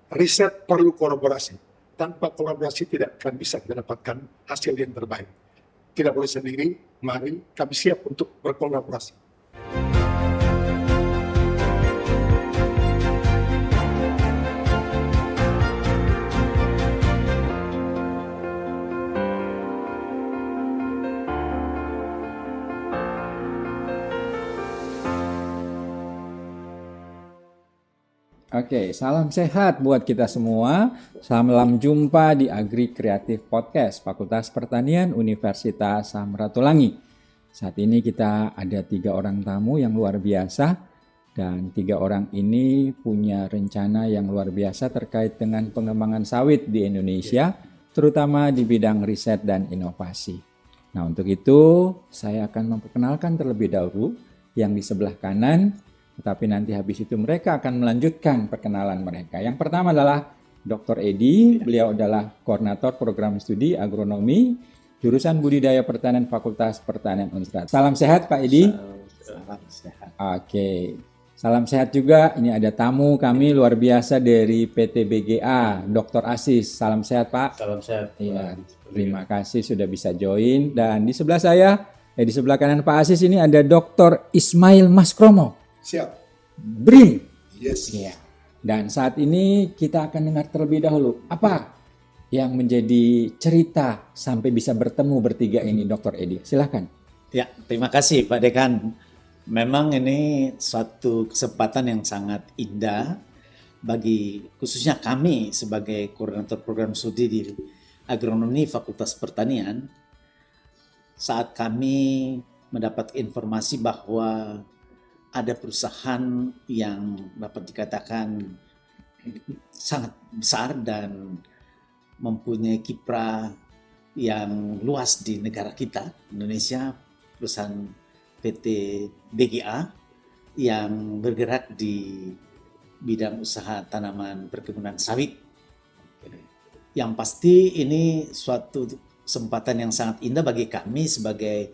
riset perlu kolaborasi. Tanpa kolaborasi tidak akan bisa kita dapatkan hasil yang terbaik. Tidak boleh sendiri, mari kami siap untuk berkolaborasi. Oke, salam sehat buat kita semua. Salam jumpa di Agri Kreatif Podcast Fakultas Pertanian Universitas Samratulangi. Saat ini kita ada 3 orang tamu yang luar biasa, dan 3 orang ini punya rencana yang luar biasa terkait dengan pengembangan sawit di Indonesia, terutama di bidang riset dan inovasi. Nah, untuk itu saya akan memperkenalkan terlebih dahulu yang di sebelah kanan. Tetapi nanti habis itu mereka akan melanjutkan perkenalan mereka. Yang pertama adalah Dr. Edi, beliau adalah koordinator program studi agronomi, jurusan budidaya pertanian Fakultas Pertanian Unsrat. Salam sehat Pak Edi. Salam sehat. Oke, salam sehat juga. Ini ada tamu kami luar biasa dari PT BGA, Dr. Asis. Salam sehat Pak. Salam sehat. Iya, terima kasih sudah bisa join. Dan di sebelah saya, di sebelah kanan Pak Asis ini ada Dr. Ismail Maskromo. Siap. BRIN. Yes. Ya. Dan saat ini kita akan dengar terlebih dahulu apa yang menjadi cerita sampai bisa bertemu bertiga ini, Dr. Edi. Silakan. Ya, terima kasih Pak Dekan. Memang ini suatu kesempatan yang sangat indah bagi khususnya kami sebagai koordinator program studi di agronomi Fakultas Pertanian. Saat kami mendapat informasi bahwa ada perusahaan yang dapat dikatakan sangat besar dan mempunyai kiprah yang luas di negara kita, Indonesia, perusahaan PT BGA yang bergerak di bidang usaha tanaman perkebunan sawit. Yang pasti ini suatu kesempatan yang sangat indah bagi kami sebagai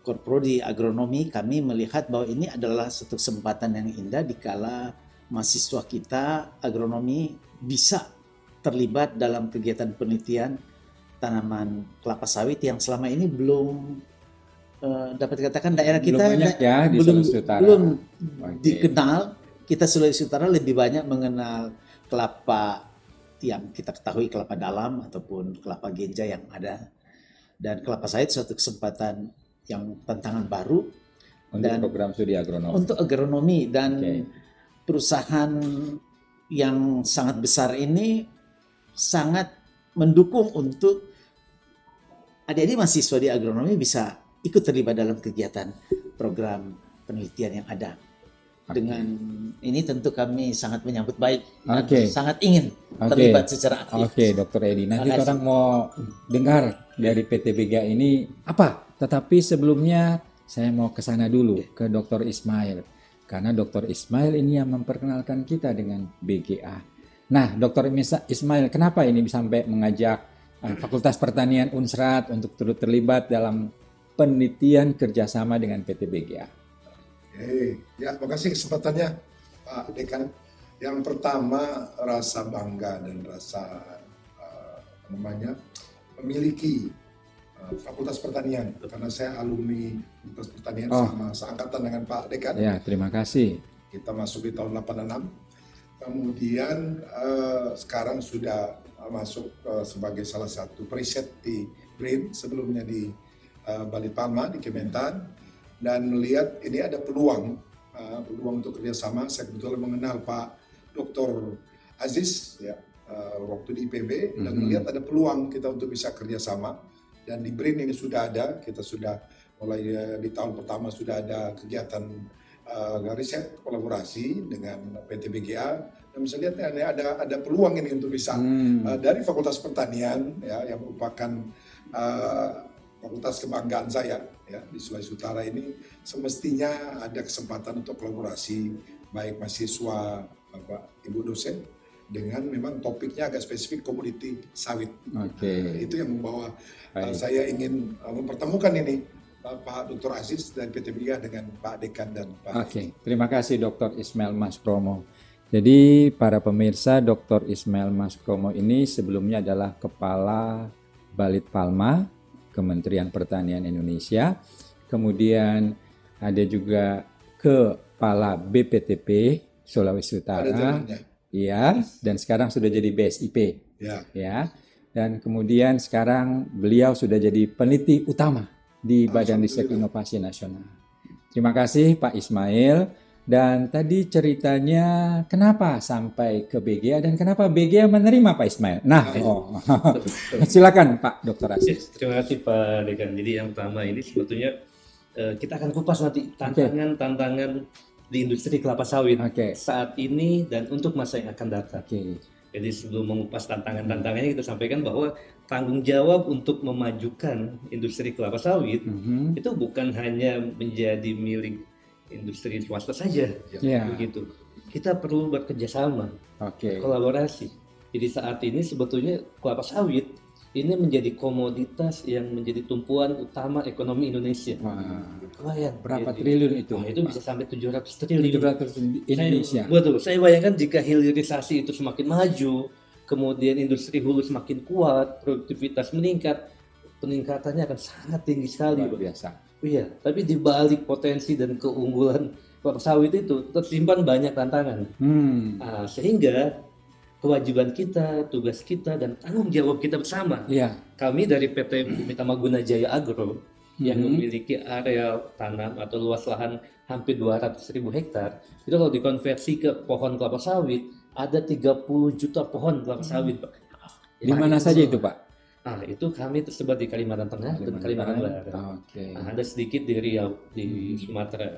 Korprodi Agronomi. Kami melihat bahwa ini adalah satu kesempatan yang indah dikala mahasiswa kita agronomi bisa terlibat dalam kegiatan penelitian tanaman kelapa sawit yang selama ini belum dapat dikatakan daerah kita belum dikenal. Kita Sulawesi Utara lebih banyak mengenal kelapa yang kita ketahui kelapa dalam ataupun kelapa genja yang ada, dan kelapa sawit suatu kesempatan yang tantangan baru untuk dan program studi agronomi. Untuk agronomi dan perusahaan yang sangat besar ini sangat mendukung untuk adik-adik mahasiswa di agronomi bisa ikut terlibat dalam kegiatan program penelitian yang ada. Dengan ini tentu kami sangat menyambut baik dan sangat ingin terlibat secara aktif. Oke, Dr. Edi. Nanti orang mau dengar dari PT BGA ini apa? Tetapi sebelumnya saya mau ke sana dulu ke Dr. Ismail. Karena Dr. Ismail ini yang memperkenalkan kita dengan BGA. Nah, Dr. Ismail, kenapa ini sampai mengajak Fakultas Pertanian Unsrat untuk turut terlibat dalam penelitian kerjasama dengan PT BGA? Ya, terima kasih kesempatannya Pak Dekan. Yang pertama, rasa bangga dan rasa memiliki Fakultas Pertanian, karena saya alumni Fakultas Pertanian sama seangkatan dengan Pak Dekan. Ya, terima kasih. Kita masuk di tahun 86. Kemudian sekarang sudah masuk sebagai salah satu periset di BRIN, sebelumnya di Balitpama di Kementan, dan melihat ini ada peluang untuk kerjasama. Saya kebetulan mengenal Pak Dr. Aziz ya, waktu di IPB, dan melihat ada peluang kita untuk bisa kerjasama. Dan di BRIN ini sudah ada, kita sudah mulai di tahun pertama sudah ada kegiatan riset kolaborasi dengan PT BGA, dan bisa lihat ini ada peluang ini untuk bisa dari Fakultas Pertanian ya, yang merupakan fakultas kebanggaan saya ya di Sulawesi Utara ini, semestinya ada kesempatan untuk kolaborasi baik mahasiswa, Bapak Ibu dosen, dengan memang topiknya agak spesifik komoditi sawit. Itu yang membawa saya ingin mempertemukan ini Pak Dr. Aziz dari PT BGA dengan Pak Dekan dan Pak. Terima kasih Dr. Ismail Maskromo. Jadi para pemirsa, Dr. Ismail Maskromo ini sebelumnya adalah Kepala Balitpalma, Kementerian Pertanian Indonesia. Kemudian ada juga Kepala BPTP Sulawesi Ada Utara. zamannya. Iya, dan sekarang sudah jadi BSIP. Ya. Ya. Dan kemudian sekarang beliau sudah jadi peneliti utama di Badan Riset Alhamdulillah. Inovasi Nasional. Terima kasih Pak Ismail. Dan tadi ceritanya kenapa sampai ke BGA dan kenapa BGA menerima Pak Ismail. Nah, silakan Pak Dr. Aziz. Terima kasih Pak Dekan. Jadi yang pertama ini sebetulnya kita akan kupas nanti tantangan-tantangan di industri kelapa sawit Oke. saat ini dan untuk masa yang akan datang. Oke. Jadi sebelum mengupas tantangan-tantangannya kita sampaikan bahwa tanggung jawab untuk memajukan industri kelapa sawit Mhm. itu bukan hanya menjadi milik industri swasta saja, Ya. begitu. Kita perlu bekerja sama, Oke. kolaborasi. Jadi saat ini sebetulnya kelapa sawit ini menjadi komoditas yang menjadi tumpuan utama ekonomi Indonesia. Wah, Kebayang berapa jadi, triliun itu? Itu bisa sampai 700 triliun. 700 Indonesia. Betul. Saya bayangkan jika hilirisasi itu semakin maju, kemudian industri hulu semakin kuat, produktivitas meningkat, peningkatannya akan sangat tinggi sekali, Luar Pak. biasa. Iya, tapi di balik potensi dan keunggulan kelapa sawit itu tersimpan banyak tantangan. Nah, sehingga kewajiban kita, tugas kita, dan tanggung jawab kita bersama. Iya. Kami dari PT Bumi Tamaguna Jaya Agro yang Mhm. memiliki area tanam atau luas lahan hampir 200.000 hektar, itu kalau dikonversi ke pohon kelapa sawit, ada 30 juta pohon kelapa sawit, Pak. Di mana saja itu, Pak? Nah, itu kami tersebar di Kalimantan Tengah dan Kalimantan Barat. Oke. Nah, ada sedikit di Riau, di Sumatera.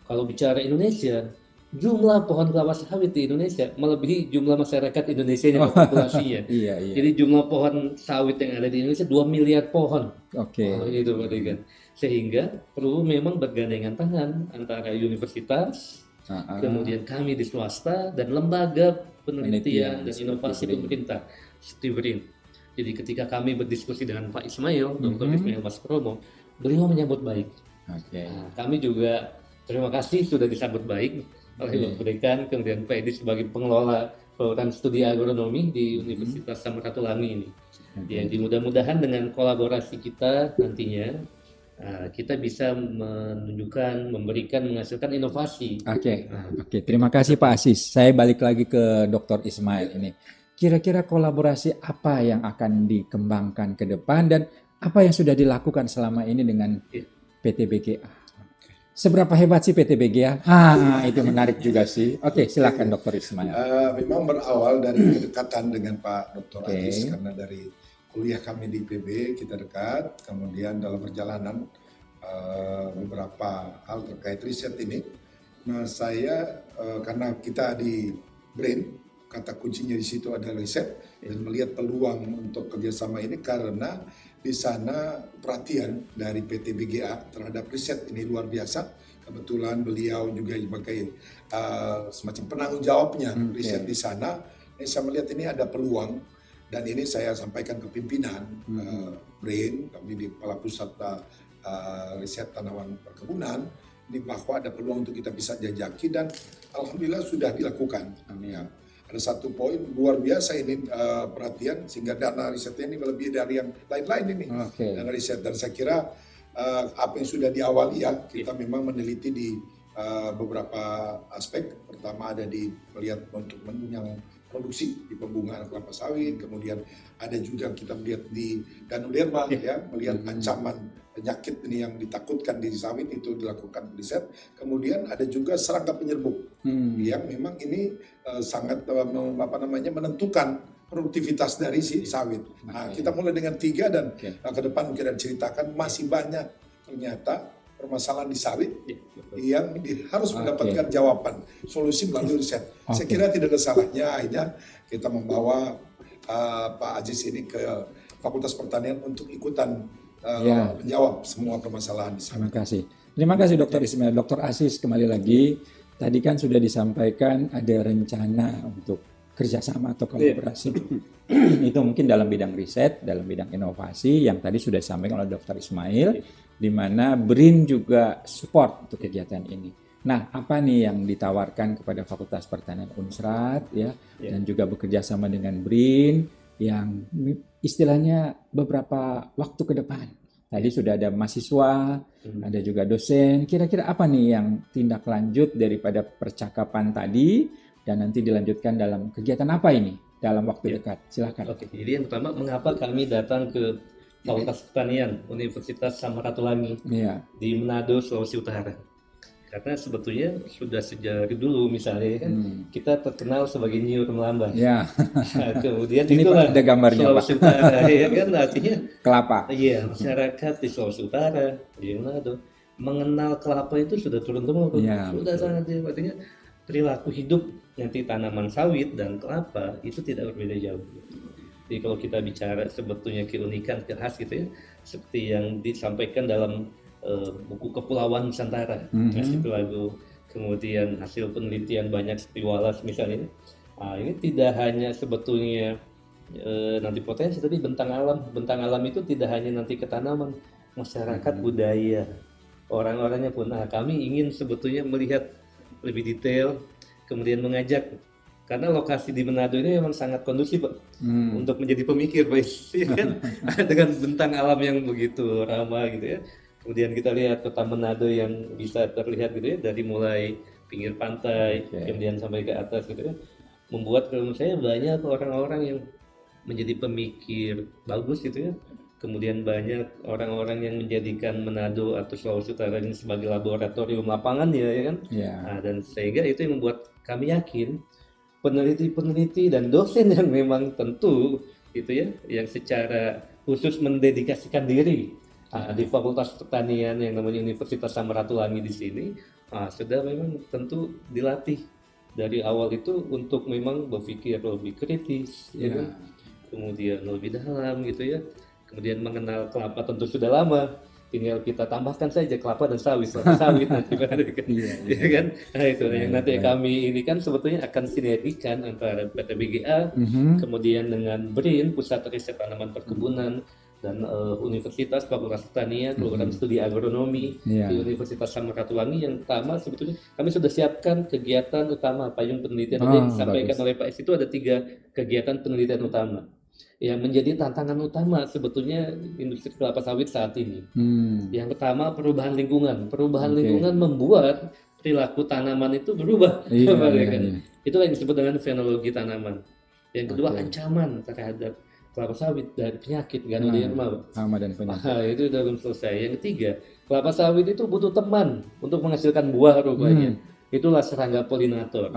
Kalau bicara Indonesia, jumlah pohon kelapa sawit di Indonesia melebihi jumlah masyarakat Indonesia yang populasinya. Iya, iya. Jadi jumlah pohon sawit yang ada di Indonesia 2 miliar pohon. Oke. Itu berarti kan. Sehingga perlu memang bergandengan tangan antara universitas, kemudian kami di swasta, dan lembaga penelitian dan seperti inovasi BRIN. pemerintah seperti BRIN. Jadi ketika kami berdiskusi dengan Pak Ismail, Dr. Ismail Maskromo, beliau menyambut baik. Oke. Nah, kami juga terima kasih sudah disambut baik oleh Bapak Dekan, kemudian Pak Edi sebagai pengelola program studi agronomi di Universitas Samratulangi ini. Jadi mudah-mudahan dengan kolaborasi kita nantinya kita bisa menunjukkan, memberikan, menghasilkan inovasi. Oke. Oke, terima kasih Pak Aziz. Saya balik lagi ke Dr. Ismail ini. Kira-kira kolaborasi apa yang akan dikembangkan ke depan dan apa yang sudah dilakukan selama ini dengan PT BGA? Seberapa hebat sih PT BGA? Itu menarik juga sih. Oke, silakan Dr. Ismail. Memang berawal dari kedekatan dengan Pak Dr. Oke. Aziz karena dari kuliah kami di IPB kita dekat, kemudian dalam perjalanan beberapa hal terkait riset ini. Nah, saya karena kita di BRIN, kata kuncinya di situ adalah riset dan melihat peluang untuk kerjasama ini karena di sana perhatian dari PT BGA terhadap riset ini luar biasa. Kebetulan beliau juga sebagai semacam penanggung jawabnya riset di sana. Saya melihat ini ada peluang dan ini saya sampaikan ke pimpinan BRIN, kami di Kepala Pusat Riset Tanaman Perkebunan, ini bahwa ada peluang untuk kita bisa jajaki dan alhamdulillah sudah dilakukan. Ya. Ada satu poin luar biasa ini perhatian sehingga dana risetnya ini lebih dari yang lain-lain ini. Dana riset dan saya kira apa yang sudah diawali ya kita memang meneliti di beberapa aspek. Pertama ada di melihat untuk yang produksi di pembungaan kelapa sawit, kemudian ada juga kita melihat di Ganoderma ya melihat ancaman penyakit ini yang ditakutkan di sawit itu dilakukan riset. Kemudian ada juga serangga penyerbuk yang memang ini sangat menentukan produktivitas dari si sawit. Nah, kita mulai dengan 3 dan ke depan mungkin ada ceritakan masih banyak ternyata permasalahan di sawit yang harus mendapatkan jawaban solusi melalui riset. Saya kira tidak ada salahnya akhirnya kita membawa Pak Aziz ini ke Fakultas Pertanian untuk ikutan menjawab semua permasalahan di sana. Terima kasih Dr. Ismail. Dr. Aziz kembali lagi. Tadi kan sudah disampaikan ada rencana untuk kerjasama atau kolaborasi. Itu mungkin dalam bidang riset, dalam bidang inovasi yang tadi sudah disampaikan oleh Dr. Ismail, di mana BRIN juga support untuk kegiatan ini. Nah, apa nih yang ditawarkan kepada Fakultas Pertanian Unsrat ya, Ya. dan juga bekerja sama dengan BRIN yang istilahnya beberapa waktu ke depan. Tadi sudah ada mahasiswa, ada juga dosen. Kira-kira apa nih yang tindak lanjut daripada percakapan tadi dan nanti dilanjutkan dalam kegiatan apa ini dalam waktu dekat? Silakan. Oke, jadi yang pertama, mengapa kami datang ke Fakultas Pertanian Universitas Samratulangi Iya. di Manado, Sulawesi Utara? Karena sebetulnya sudah sejak dulu misalnya kan kita terkenal sebagai Nyur Melambai. Ya, Nah, kemudian ini itulah Pak ada gambarnya, Pak. Sulawesi Utara, ya kan, artinya Kelapa. iya, masyarakat di Sulawesi Utara, di Manado, mengenal kelapa itu sudah turun-temurun, Iya, sudah sangat, artinya perilaku hidup nanti tanaman sawit dan kelapa itu tidak berbeda jauh. Jadi kalau kita bicara sebetulnya keunikan, khas gitu ya, seperti yang disampaikan dalam buku Kepulauan Nusantara, itu lagu, kemudian hasil penelitian banyak seperti Wallace misalnya. Nah, ini tidak hanya sebetulnya nanti potensi, tapi bentang alam. Bentang alam itu tidak hanya nanti ke tanaman, masyarakat, budaya, orang-orangnya pun. Nah, kami ingin sebetulnya melihat lebih detail, kemudian mengajak, karena lokasi di Manado ini memang sangat kondusif, Pak, untuk menjadi pemikir, Pak, ya kan? Dengan bentang alam yang begitu ramah gitu ya. Kemudian kita lihat kota Manado yang bisa terlihat gitu ya, dari mulai pinggir pantai, kemudian sampai ke atas gitu ya, membuat menurut saya banyak orang-orang yang menjadi pemikir bagus gitu ya. Kemudian banyak orang-orang yang menjadikan Manado atau Sulawesi Utara ini sebagai laboratorium lapangan ya kan. Nah, dan sehingga itu yang membuat kami yakin peneliti-peneliti dan dosen yang memang tentu gitu ya, yang secara khusus mendedikasikan diri di Fakultas Pertanian yang namanya Universitas Samratulangi di sini, sudah memang tentu dilatih dari awal itu untuk memang berpikir lebih kritis, ya kan? Kemudian lebih dalam gitu ya. Kemudian mengenal kelapa tentu sudah lama, tinggal kita tambahkan saja kelapa dan sawit, sawit nanti ya kan? Nah itu yang nanti kami ini kan sebetulnya akan sinergikan antara PT BGA, kemudian dengan BRIN, Pusat Riset Tanaman Perkebunan, dan Universitas Fakultas Pertanian, program studi agronomi di Universitas Samratulangi. Yang pertama sebetulnya kami sudah siapkan kegiatan utama payung penelitian. Yang disampaikan oleh Pak S itu ada 3 kegiatan penelitian utama yang menjadi tantangan utama sebetulnya industri kelapa sawit saat ini. Yang pertama perubahan lingkungan. Perubahan lingkungan membuat perilaku tanaman itu berubah. Itu yang disebut dengan fenologi tanaman. Yang kedua ancaman terhadap kelapa sawit dari penyakit Ganoderma. Hama dan penyakit. Itu udah belum selesai. Yang ketiga, kelapa sawit itu butuh teman untuk menghasilkan buah rupanya. Itulah serangga polinator.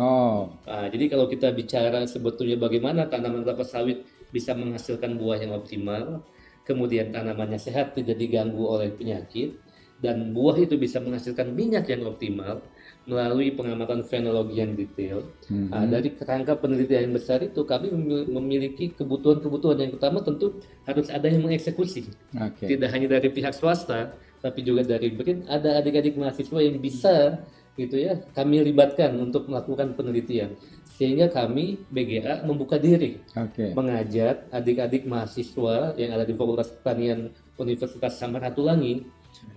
Jadi kalau kita bicara sebetulnya bagaimana tanaman kelapa sawit bisa menghasilkan buah yang optimal, kemudian tanamannya sehat, tidak diganggu oleh penyakit, dan buah itu bisa menghasilkan minyak yang optimal melalui pengamatan fenologi yang detail. Dari kerangka penelitian yang besar itu kami memiliki kebutuhan-kebutuhan. Yang pertama tentu harus ada yang mengeksekusi. Tidak hanya dari pihak swasta, tapi juga dari BRIN, ada adik-adik mahasiswa yang bisa gitu ya kami libatkan untuk melakukan penelitian. Sehingga kami BGA membuka diri mengajak adik-adik mahasiswa yang ada di Fakultas Pertanian Universitas Samratulangi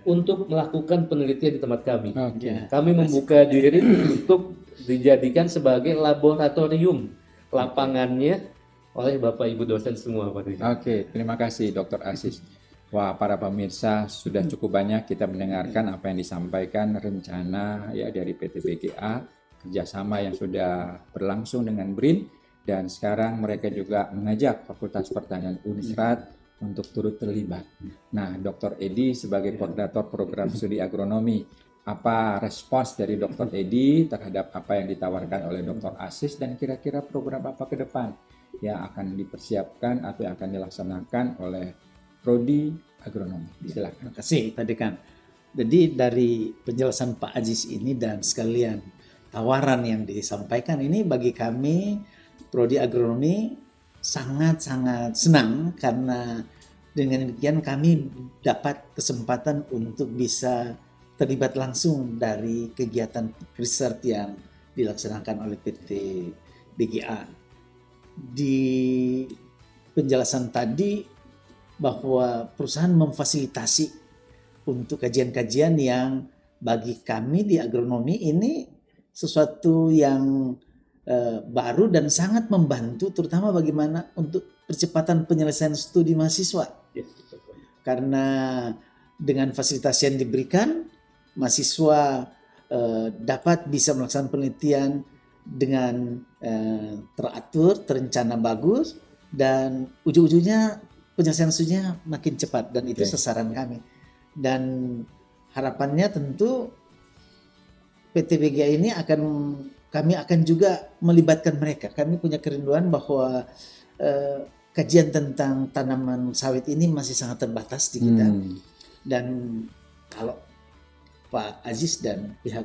untuk melakukan penelitian di tempat kami. Kami membuka diri untuk dijadikan sebagai laboratorium lapangannya oleh Bapak Ibu dosen semua, Pak. Terima kasih Dr. Aziz. Wah, para pemirsa, sudah cukup banyak kita mendengarkan apa yang disampaikan rencana ya dari PT BGA, kerjasama yang sudah berlangsung dengan BRIN, dan sekarang mereka juga mengajak Fakultas Pertanian Unsrat untuk turut terlibat. Nah, Dr. Edi sebagai koordinator program studi agronomi, apa respons dari Dr. Edi terhadap apa yang ditawarkan oleh Dr. Aziz, dan kira-kira program apa ke depan yang akan dipersiapkan atau yang akan dilaksanakan oleh Prodi Agronomi? Silakan. Terima kasih tadi kan. Jadi dari penjelasan Pak Aziz ini dan sekalian tawaran yang disampaikan ini, bagi kami Prodi Agronomi sangat-sangat senang karena dengan demikian kami dapat kesempatan untuk bisa terlibat langsung dari kegiatan riset yang dilaksanakan oleh PT BGA. Di penjelasan tadi bahwa perusahaan memfasilitasi untuk kajian-kajian yang bagi kami di agronomi ini sesuatu yang baru dan sangat membantu, terutama bagaimana untuk percepatan penyelesaian studi mahasiswa. Yes, betul. Karena dengan fasilitas yang diberikan, mahasiswa dapat bisa melaksanakan penelitian dengan teratur, terencana bagus, dan ujung-ujungnya penyelesaian studinya makin cepat, dan itu sasaran kami. Dan harapannya tentu PTBGA ini kami akan juga melibatkan mereka. Kami punya kerinduan bahwa kajian tentang tanaman sawit ini masih sangat terbatas di kita. Dan kalau Pak Aziz dan pihak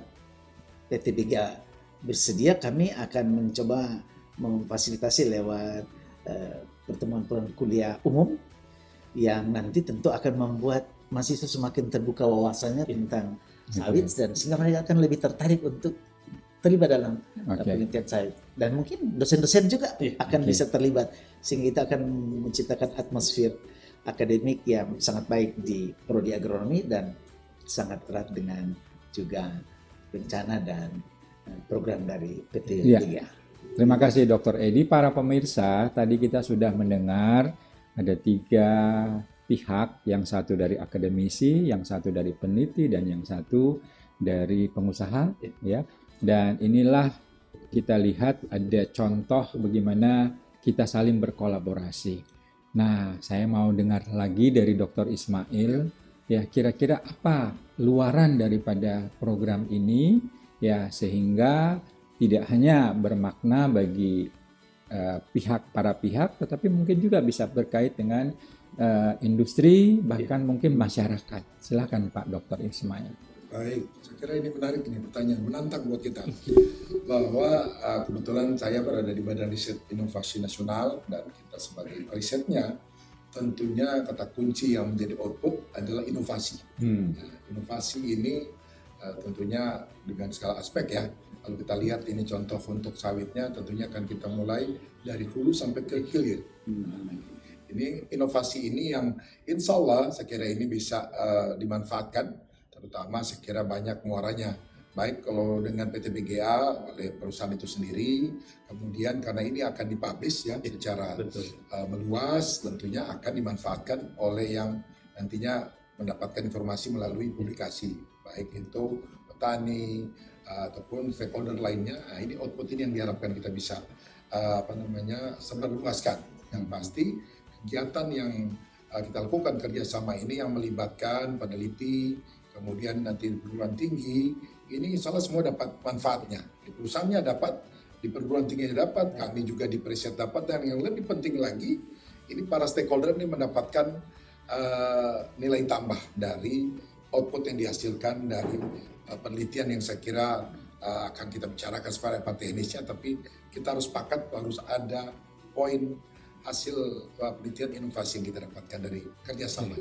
PTBGA bersedia, kami akan mencoba memfasilitasi lewat pertemuan kuliah umum yang nanti tentu akan membuat mahasiswa semakin terbuka wawasannya tentang sawit, dan sehingga mereka akan lebih tertarik untuk terlibat dalam penelitian sawit, dan mungkin dosen-dosen juga akan bisa terlibat, sehingga kita akan menciptakan atmosfer akademik yang sangat baik di prodi agronomi dan sangat erat dengan juga rencana dan program dari PT Liga. Terima kasih Dr. Edi. Para pemirsa, tadi kita sudah mendengar ada 3 pihak, yang satu dari akademisi, yang satu dari peneliti, dan yang satu dari pengusaha, ya. Dan inilah kita lihat ada contoh bagaimana kita saling berkolaborasi. Nah, saya mau dengar lagi dari Dr. Ismail, ya, kira-kira apa luaran daripada program ini, ya, sehingga tidak hanya bermakna bagi para pihak, tetapi mungkin juga bisa berkait dengan industri, bahkan mungkin masyarakat. Silakan Pak Dr. Ismail. Baik, saya kira ini menarik, ini pertanyaan menantang buat kita. Bahwa kebetulan saya berada di Badan Riset Inovasi Nasional, dan kita sebagai risetnya tentunya kata kunci yang menjadi output adalah inovasi. Nah, inovasi ini tentunya dengan segala aspek, ya. Kalau kita lihat ini contoh untuk sawitnya, tentunya akan kita mulai dari hulu sampai ke hilir. Ini inovasi ini yang insya Allah saya kira ini bisa dimanfaatkan, terutama saya kira banyak muaranya, baik kalau dengan PTBGA oleh perusahaan itu sendiri, kemudian karena ini akan dipublish, ya, secara meluas, tentunya akan dimanfaatkan oleh yang nantinya mendapatkan informasi melalui publikasi, baik itu petani ataupun stakeholder lainnya. Nah, ini output ini yang diharapkan kita bisa sebarluaskan. Yang pasti kegiatan yang kita lakukan kerjasama ini yang melibatkan peneliti, kemudian nanti perguruan tinggi, ini salah semua dapat manfaatnya. Di perusahaannya dapat, di perguruan tingginya dapat, kami juga di Periset dapat, dan yang lebih penting lagi, ini para stakeholder ini mendapatkan nilai tambah dari output yang dihasilkan dari penelitian yang saya kira akan kita bicarakan secara teknisnya, tapi kita harus sepakat harus ada poin hasil penelitian inovasi yang kita dapatkan dari kerjasama.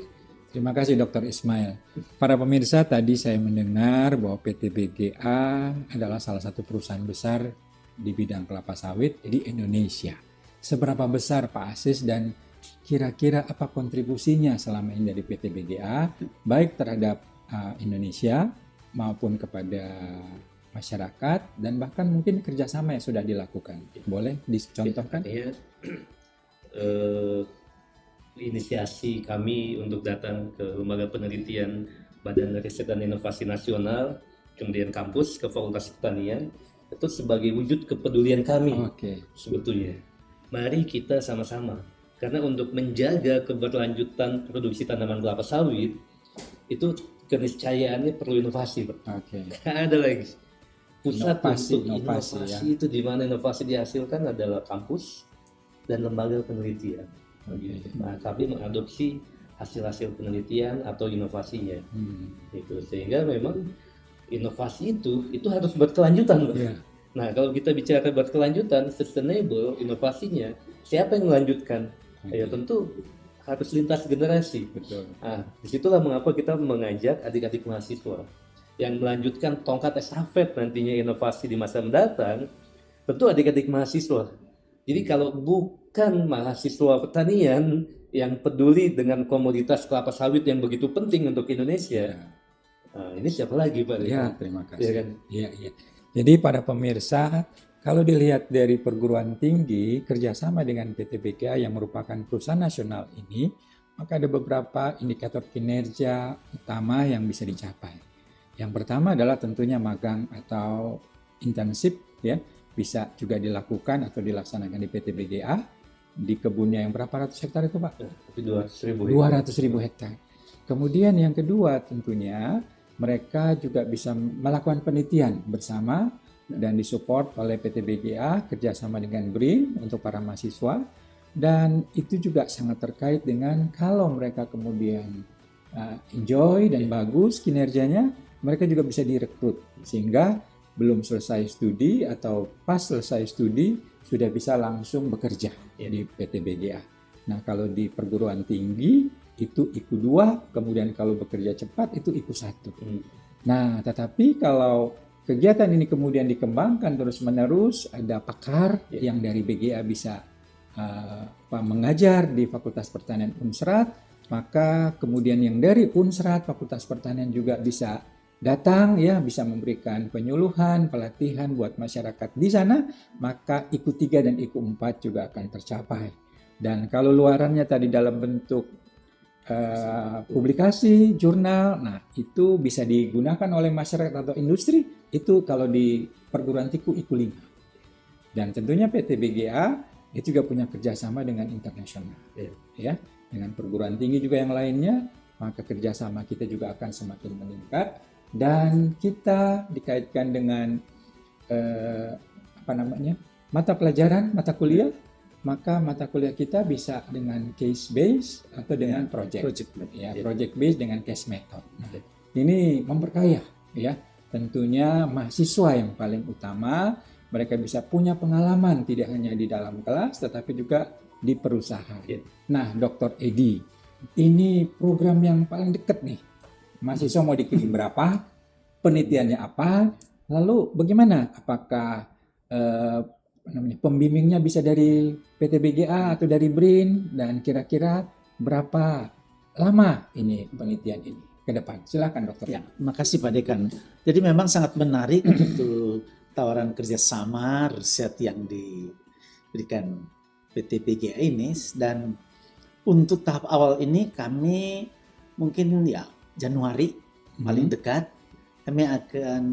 Terima kasih Dr. Ismail. Para pemirsa, tadi saya mendengar bahwa PTBGA adalah salah satu perusahaan besar di bidang kelapa sawit di Indonesia. Seberapa besar Pak Aziz, dan kira-kira apa kontribusinya selama ini dari PTBGA, baik terhadap Indonesia maupun kepada masyarakat, dan bahkan mungkin kerjasama yang sudah dilakukan. Boleh dicontohkan? Inisiasi kami untuk datang ke lembaga penelitian Badan Riset dan Inovasi Nasional, kemudian kampus ke Fakultas Pertanian, itu sebagai wujud kepedulian kami. Sebetulnya mari kita sama-sama, karena untuk menjaga keberlanjutan produksi tanaman kelapa sawit itu keniscayaannya perlu inovasi, Pak. Ada lagi pusat untuk inovasi, itu di mana inovasi dihasilkan adalah kampus dan lembaga penelitian. Nah, kami mengadopsi hasil-hasil penelitian atau inovasinya, gitu. Sehingga memang inovasi itu harus berkelanjutan, Pak. Nah, kalau kita bicara berkelanjutan, sustainable inovasinya, siapa yang melanjutkan? Ya tentu harus lintas generasi. Nah, disitulah mengapa kita mengajak adik-adik mahasiswa yang melanjutkan tongkat estafet nantinya inovasi di masa mendatang, tentu adik-adik mahasiswa. Jadi kalau bukan mahasiswa pertanian yang peduli dengan komoditas kelapa sawit yang begitu penting untuk Indonesia, Nah, ini siapa lagi Pak? Ya, terima Ya kasih. kan? Iya, iya. Jadi para pemirsa, kalau dilihat dari perguruan tinggi kerjasama dengan PT BGA yang merupakan perusahaan nasional ini, maka ada beberapa indikator kinerja utama yang bisa dicapai. Yang pertama adalah tentunya magang atau internship, ya, bisa juga dilakukan atau dilaksanakan di PT BGA di kebunnya yang berapa ratus hektar itu Pak? Tapi 200.000 200.000 hektar. Kemudian yang kedua tentunya mereka juga bisa melakukan penelitian bersama dan disupport oleh PT BGA kerjasama dengan BRIN untuk para mahasiswa, dan itu juga sangat terkait dengan kalau mereka kemudian enjoy dan bagus kinerjanya, mereka juga bisa direkrut sehingga belum selesai studi atau pas selesai studi sudah bisa langsung bekerja di PT BGA. Nah, kalau di perguruan tinggi itu IKU 2, kemudian kalau bekerja cepat itu IKU 1. Nah, tetapi kalau kegiatan ini kemudian dikembangkan terus-menerus, ada pakar yang dari BGA bisa mengajar di Fakultas Pertanian Unsrat, maka kemudian yang dari Unsrat Fakultas Pertanian juga bisa datang, ya, bisa memberikan penyuluhan, pelatihan buat masyarakat di sana, maka IKU 3 dan IKU 4 juga akan tercapai. Dan kalau luarannya tadi dalam bentuk publikasi, jurnal, nah itu bisa digunakan oleh masyarakat atau industri, itu kalau di perguruan tinggi IKU 5. Dan tentunya PT BGA itu juga punya kerjasama dengan internasional, ya, dengan perguruan tinggi juga yang lainnya, maka kerjasama kita juga akan semakin meningkat, dan kita dikaitkan dengan mata pelajaran, mata kuliah, maka mata kuliah kita bisa dengan case base atau dengan project base dengan case method. Nah, ini memperkaya, ya, tentunya mahasiswa yang paling utama, mereka bisa punya pengalaman tidak hanya di dalam kelas tetapi juga di perusahaan. Nah, Dr. Edi, ini program yang paling dekat nih. Mahasiswa mau dikirim berapa? Penelitiannya apa? Lalu bagaimana? Apakah pembimbingnya bisa dari PT BGA atau dari BRIN, dan kira-kira berapa lama ini penelitian ini ke depan? Silakan Dokter. Ya, makasih Pak Dekan. Jadi memang sangat menarik untuk tawaran kerjasama riset yang diberikan PT BGA ini, dan untuk tahap awal ini kami mungkin ya Januari paling dekat kami akan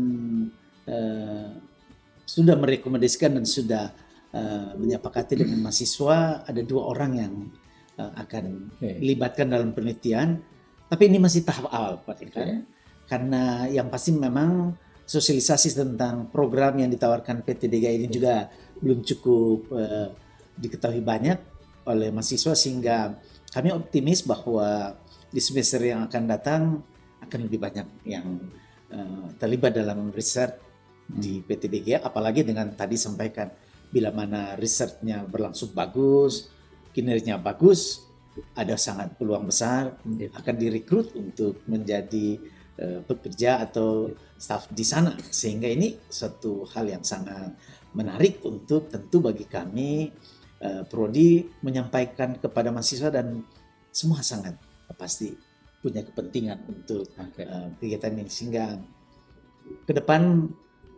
sudah merekomendasikan dan sudah menyepakati dengan mahasiswa ada 2 orang yang akan dilibatkan dalam penelitian. Tapi ini masih tahap awal Pak Dekan. Karena yang pasti memang sosialisasi tentang program yang ditawarkan PT BGA ini juga belum cukup diketahui banyak oleh mahasiswa, sehingga kami optimis bahwa di semester yang akan datang akan lebih banyak yang terlibat dalam riset di PT BGA, apalagi dengan tadi sampaikan bila mana risetnya berlangsung bagus, kinerjanya bagus, ada sangat peluang besar akan direkrut untuk menjadi pekerja atau staf di sana, sehingga ini suatu hal yang sangat menarik untuk tentu bagi kami Prodi menyampaikan kepada mahasiswa, dan semua sangat pasti punya kepentingan untuk kegiatan ini, sehingga ke depan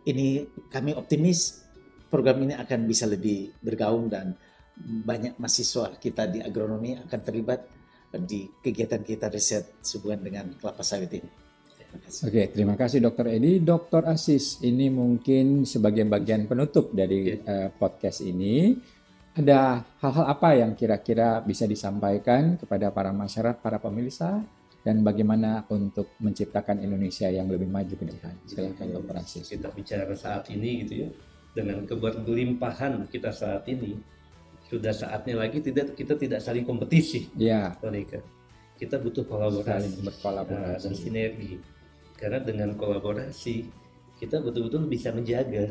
ini kami optimis program ini akan bisa lebih bergaung dan banyak mahasiswa kita di agronomi akan terlibat di kegiatan kita riset hubungan dengan kelapa sawit ini. Oke, terima kasih Dr. Edi. Dr. Asis, ini mungkin sebagai bagian penutup dari podcast ini, ada hal-hal apa yang kira-kira bisa disampaikan kepada para masyarakat, para pemirsa, dan bagaimana untuk menciptakan Indonesia yang lebih maju ke depan? Silakan Dr. Asis. Kita bicara saat ini gitu ya, dengan keberlimpahan kita saat ini, sudah saatnya lagi kita tidak saling kompetisi. Ya. Kita butuh kolaborasi, saling berkolaborasi dan sinergi. Karena dengan kolaborasi kita betul-betul bisa menjaga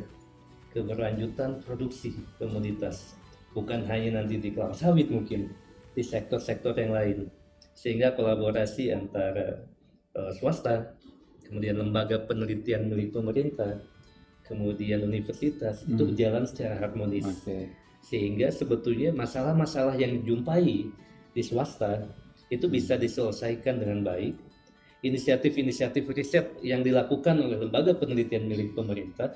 keberlanjutan produksi komoditas, bukan hanya nanti di kelapa sawit, mungkin di sektor-sektor yang lain. Sehingga kolaborasi antara swasta, kemudian lembaga penelitian milik pemerintah, kemudian universitas itu berjalan secara harmonis. Sehingga sebetulnya masalah-masalah yang dijumpai di swasta itu bisa diselesaikan dengan baik. inisiatif-inisiatif riset yang dilakukan oleh lembaga penelitian milik pemerintah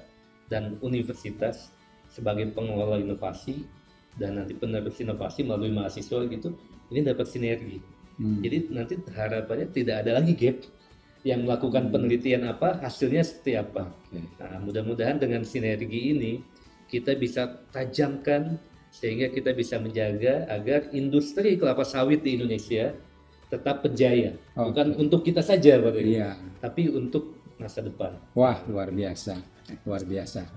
dan universitas sebagai pengelola inovasi dan nanti penerus inovasi melalui mahasiswa gitu, ini dapat sinergi. Jadi nanti harapannya tidak ada lagi gap yang melakukan penelitian apa, hasilnya seperti apa. Nah, mudah-mudahan dengan sinergi ini kita bisa tajamkan sehingga kita bisa menjaga agar industri kelapa sawit di Indonesia tetap berjaya. Bukan untuk kita saja, Pak Dewi, tapi untuk masa depan. Wah, luar biasa,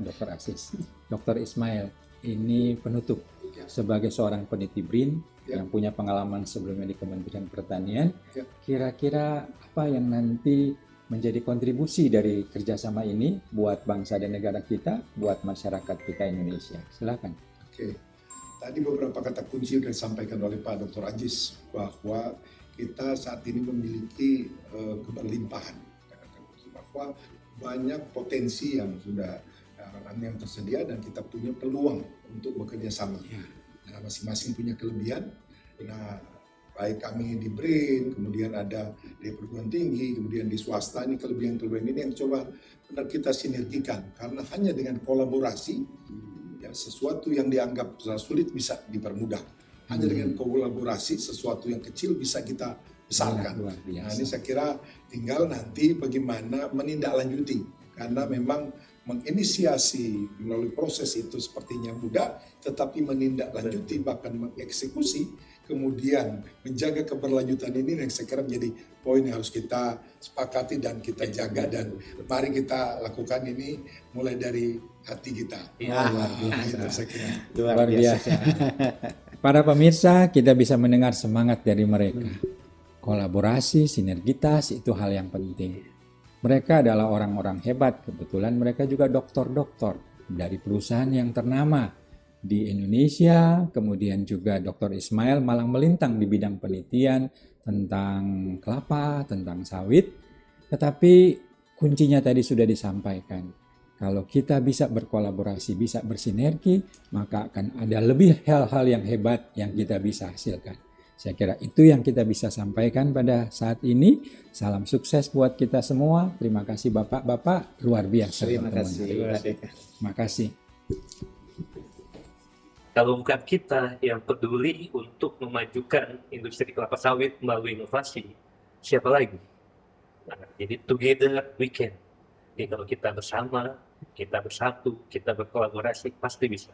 Dr. Aziz. Dr. Ismail, ini penutup sebagai seorang peneliti BRIN yang punya pengalaman sebelumnya di Kementerian Pertanian. Kira-kira apa yang nanti menjadi kontribusi dari kerjasama ini buat bangsa dan negara kita, buat masyarakat kita Indonesia? Silakan. Oke, tadi beberapa kata kunci sudah disampaikan oleh Pak Dr. Aziz bahwa kita saat ini memiliki keberlimpahan, bahwa banyak potensi yang sudah yang tersedia dan kita punya peluang untuk bekerja sama. Nah, masing-masing punya kelebihan. Nah, baik kami di BRIN, kemudian ada di perguruan tinggi, kemudian di swasta, ini kelebihan-kelebihan ini yang coba benar kita sinergikan. Karena hanya dengan kolaborasi, ya, sesuatu yang dianggap sulit bisa dipermudah. Hanya dengan kolaborasi, sesuatu yang kecil bisa kita besarkan. Nah, ini saya kira tinggal nanti bagaimana menindaklanjuti. Karena memang menginisiasi melalui proses itu sepertinya mudah, tetapi menindaklanjuti bahkan mengeksekusi, kemudian menjaga keberlanjutan ini yang saya kira menjadi poin yang harus kita sepakati dan kita jaga, dan mari kita lakukan ini mulai dari hati kita. Luar biasa. Para pemirsa, kita bisa mendengar semangat dari mereka. Kolaborasi, sinergitas itu hal yang penting. Mereka adalah orang-orang hebat, kebetulan mereka juga doktor-doktor dari perusahaan yang ternama di Indonesia, kemudian juga Dr. Ismail malang melintang di bidang penelitian tentang kelapa, tentang sawit. Tetapi kuncinya tadi sudah disampaikan. Kalau kita bisa berkolaborasi, bisa bersinergi, maka akan ada lebih hal-hal yang hebat yang kita bisa hasilkan. Saya kira itu yang kita bisa sampaikan pada saat ini. Salam sukses buat kita semua. Terima kasih Bapak-Bapak, luar biasa. Terima kasih. Kalau bukan kita yang peduli untuk memajukan industri kelapa sawit melalui inovasi, siapa lagi? Nah, jadi together we can. Jadi kalau kita bersama, kita bersatu, kita berkolaborasi, pasti bisa.